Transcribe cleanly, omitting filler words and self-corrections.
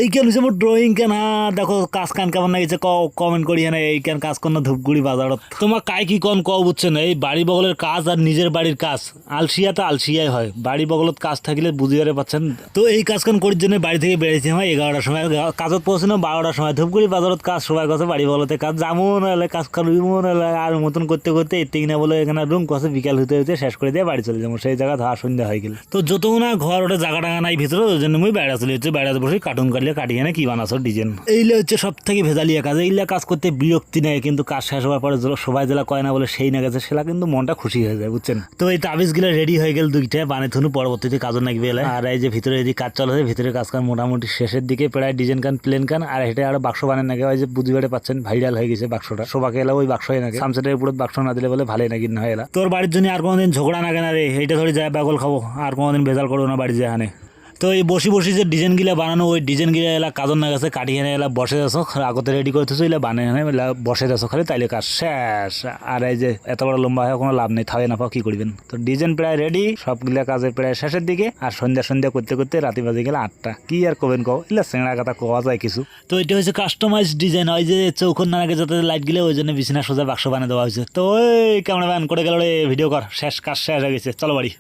এই কেন হচ্ছে মোর ড্রয়িং কেন দেখো কাজ কান কেমন লাগিছে কমেন্ট করি না এই কেন কাজ করনা ধূপগুড়ি বাজারত তোমার কাই কি কন বুঝছেন এই বাড়ি বগলের কাজ আর নিজের বাড়ির কাজ আলসিয়া তো আলসিয়াই হয় বাড়ি বগলত কাজ থাকিলে বুঝিয়ারে পাচ্ছেন তো এই কাজ কান করার জন্য বাড়ি থেকে বেরিয়েছি হয় 11টার সময় কাজত পৌঁছানো 12টার সময় ধূপগুড়ি বাজারত কাজ সবাই কাছে বাড়ি বগলতে কাজ যেমন হলে কাজ করবি মন হলে আর মতন করতে করতে এর থেকে না বলে এখানে রুম কাছে বিকাল হতে হতে শেষ করে দিয়ে বাড়ি চলে যাবো সেই জায়গা ধা সন্ধ্যা হয়ে গেল তো যত না ঘর ওটা জায়গা টাঙা নাই ভিতরে ওই জন্য মুই বেড়া চলে হচ্ছে বেড়াতে বসে কার্টুন কাটলে কাটিয়ে না কি বানাছো ডিজাইন এইলে হচ্ছে সব থেকে ভেজালিয়া কাজ এইলা কাজ করতে বিরক্তি নেয় কিন্তু কাজ শেষ হওয়ার পরে সবাই জেলা কয় না বলে সেই না গেছে সেটা কিন্তু মনটা খুশি হয়ে যায় বুঝছেন তো এই তাবিজ গুলো রেডি হয়ে গেল দুইটা বানে থুনু পরবর্তীতে কাজও নাকবে এলে আর এই যে ভিতরে এই কাজ চলে ভিতরে কাজ কান মোটামুটি শেষের দিকে প্রায় ডিজাইন কান প্লেন কান আর এটা আরো বাক্স বানায় নাকি ওই যে বুঝিবারে পাচ্ছেন ভাইরাল হয়ে গেছে বাক্সটা সবাকে এলা ওই বাক্স নাকি সামসেটের উপর বাক্স না দিলে বলে ভালোই নাকি না এলা তোর বাড়ির জন্য আর কোনোদিন ঝগড়া না কেনা রে এইটা ধরে যায় বাগল খাবো আর কোনোদিন ভেজাল করবো না বাড়ি যেখানে তো এই বসি বসি যে ডিজাইন গিলা বানানো ওই ডিজাইন গিলা এলা কাজর না গেছে কাটিয়ে এনে এলা বসে যাচ্ছ আগতে রেডি করতেছো এলা বানিয়ে এনে বসে যাচ্ছ খালি তাইলে কাজ শেষ আর এই যে এত বড় লম্বা হয় কোনো লাভ নেই থাবে না পাও কি করবেন তো ডিজাইন প্রায় রেডি সবগুলা কাজের প্রায় শেষের দিকে আর সন্ধ্যা করতে করতে রাতে বাজে গেলে 8টা কি আর কবেন কও এলা সেঁড়া কথা কোয়া যায় কিছু তো এটা হচ্ছে কাস্টমাইজ ডিজাইন হয় যে চৌখন না আগে যাতে লাইট গিলে ওই জন্য বিছানা সোজা বাক্স বানিয়ে দেওয়া হয়েছে তো ওই ক্যামেরাম্যান করে গেল রে ভিডিও কর শেষ কাজ শেষ হয়ে গেছে চলো বাড়ি।